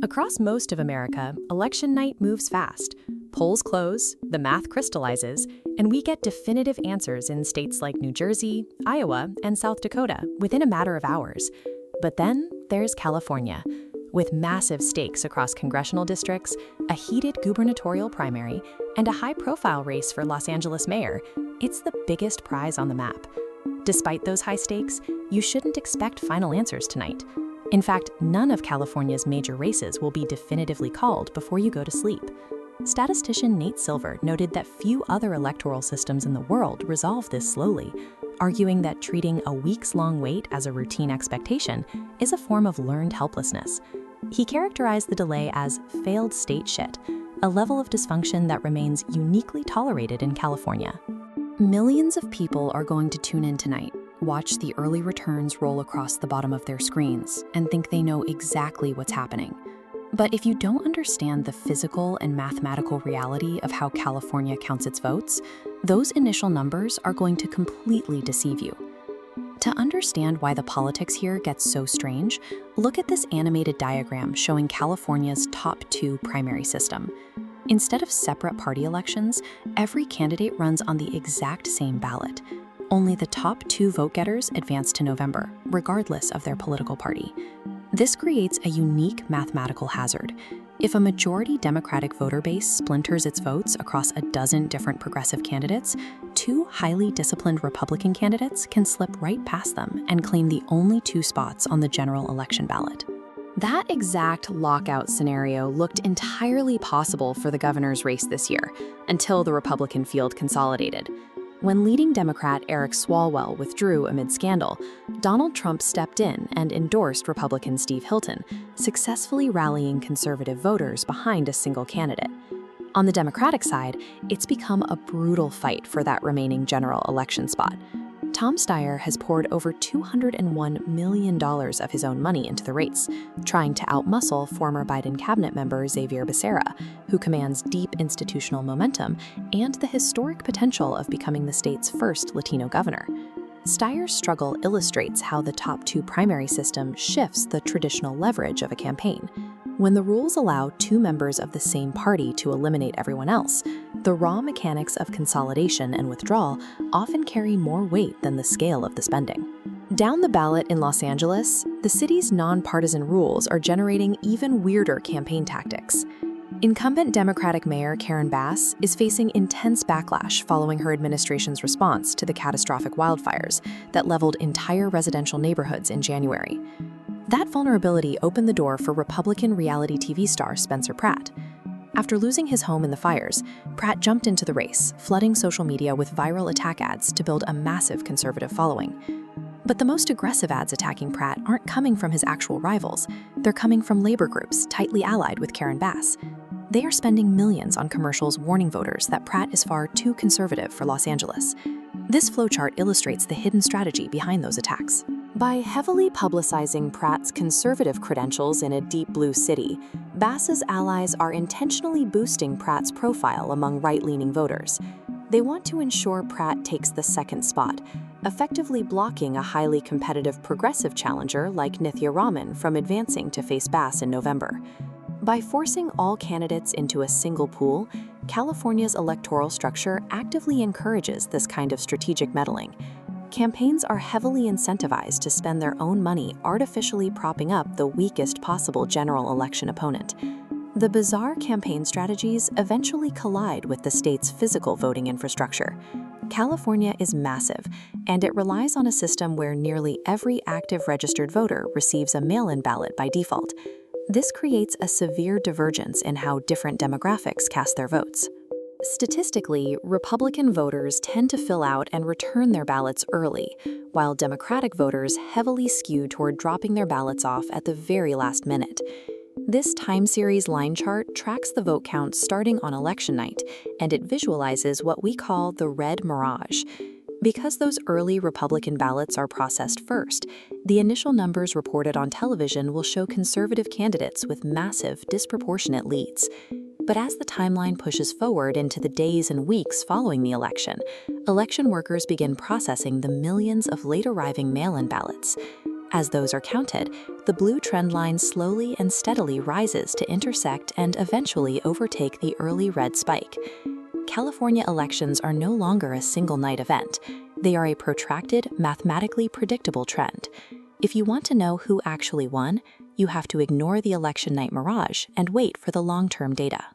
Across most of America, election night moves fast. Polls close, the math crystallizes, and we get definitive answers in states like New Jersey, Iowa, and South Dakota within a matter of hours. But then there's California. With massive stakes across congressional districts, a heated gubernatorial primary, and a high-profile race for Los Angeles mayor, it's the biggest prize on the map. Despite those high stakes, you shouldn't expect final answers tonight. In fact, none of California's major races will be definitively called before you go to sleep. Statistician Nate Silver noted that few other electoral systems in the world resolve this slowly, arguing that treating a weeks-long wait as a routine expectation is a form of learned helplessness. He characterized the delay as failed state shit, a level of dysfunction that remains uniquely tolerated in California. Millions of people are going to tune in tonight, watch the early returns roll across the bottom of their screens, and think they know exactly what's happening. But if you don't understand the physical and mathematical reality of how California counts its votes, those initial numbers are going to completely deceive you. To understand why the politics here gets so strange, look at this animated diagram showing California's top two primary system. Instead of separate party elections, every candidate runs on the exact same ballot. Only the top two vote-getters advance to November, regardless of their political party. This creates a unique mathematical hazard. If a majority Democratic voter base splinters its votes across a dozen different progressive candidates, two highly disciplined Republican candidates can slip right past them and claim the only two spots on the general election ballot. That exact lockout scenario looked entirely possible for the governor's race this year, until the Republican field consolidated. When leading Democrat Eric Swalwell withdrew amid scandal, Donald Trump stepped in and endorsed Republican Steve Hilton, successfully rallying conservative voters behind a single candidate. On the Democratic side, it's become a brutal fight for that remaining general election spot. Tom Steyer has poured over $201 million of his own money into the race, trying to outmuscle former Biden cabinet member Xavier Becerra, who commands deep institutional momentum and the historic potential of becoming the state's first Latino governor. Steyer's struggle illustrates how the top two primary system shifts the traditional leverage of a campaign. When the rules allow two members of the same party to eliminate everyone else, the raw mechanics of consolidation and withdrawal often carry more weight than the scale of the spending. Down the ballot in Los Angeles, the city's nonpartisan rules are generating even weirder campaign tactics. Incumbent Democratic Mayor Karen Bass is facing intense backlash following her administration's response to the catastrophic wildfires that leveled entire residential neighborhoods in January. That vulnerability opened the door for Republican reality TV star Spencer Pratt. After losing his home in the fires, Pratt jumped into the race, flooding social media with viral attack ads to build a massive conservative following. But the most aggressive ads attacking Pratt aren't coming from his actual rivals. They're coming from labor groups tightly allied with Karen Bass. They are spending millions on commercials warning voters that Pratt is far too conservative for Los Angeles. This flowchart illustrates the hidden strategy behind those attacks. By heavily publicizing Pratt's conservative credentials in a deep blue city, Bass's allies are intentionally boosting Pratt's profile among right-leaning voters. They want to ensure Pratt takes the second spot, effectively blocking a highly competitive progressive challenger like Nithya Raman from advancing to face Bass in November. By forcing all candidates into a single pool, California's electoral structure actively encourages this kind of strategic meddling. Campaigns are heavily incentivized to spend their own money artificially propping up the weakest possible general election opponent. The bizarre campaign strategies eventually collide with the state's physical voting infrastructure. California is massive, and it relies on a system where nearly every active registered voter receives a mail-in ballot by default. This creates a severe divergence in how different demographics cast their votes. Statistically, Republican voters tend to fill out and return their ballots early, while Democratic voters heavily skew toward dropping their ballots off at the very last minute. This time series line chart tracks the vote count starting on election night, and it visualizes what we call the red mirage. Because those early Republican ballots are processed first, the initial numbers reported on television will show conservative candidates with massive, disproportionate leads. But as the timeline pushes forward into the days and weeks following the election workers begin processing the millions of late-arriving mail-in ballots. As those are counted, the blue trend line slowly and steadily rises to intersect and eventually overtake the early red spike. California elections are no longer a single-night event. They are a protracted, mathematically predictable trend. If you want to know who actually won, you have to ignore the election night mirage and wait for the long-term data.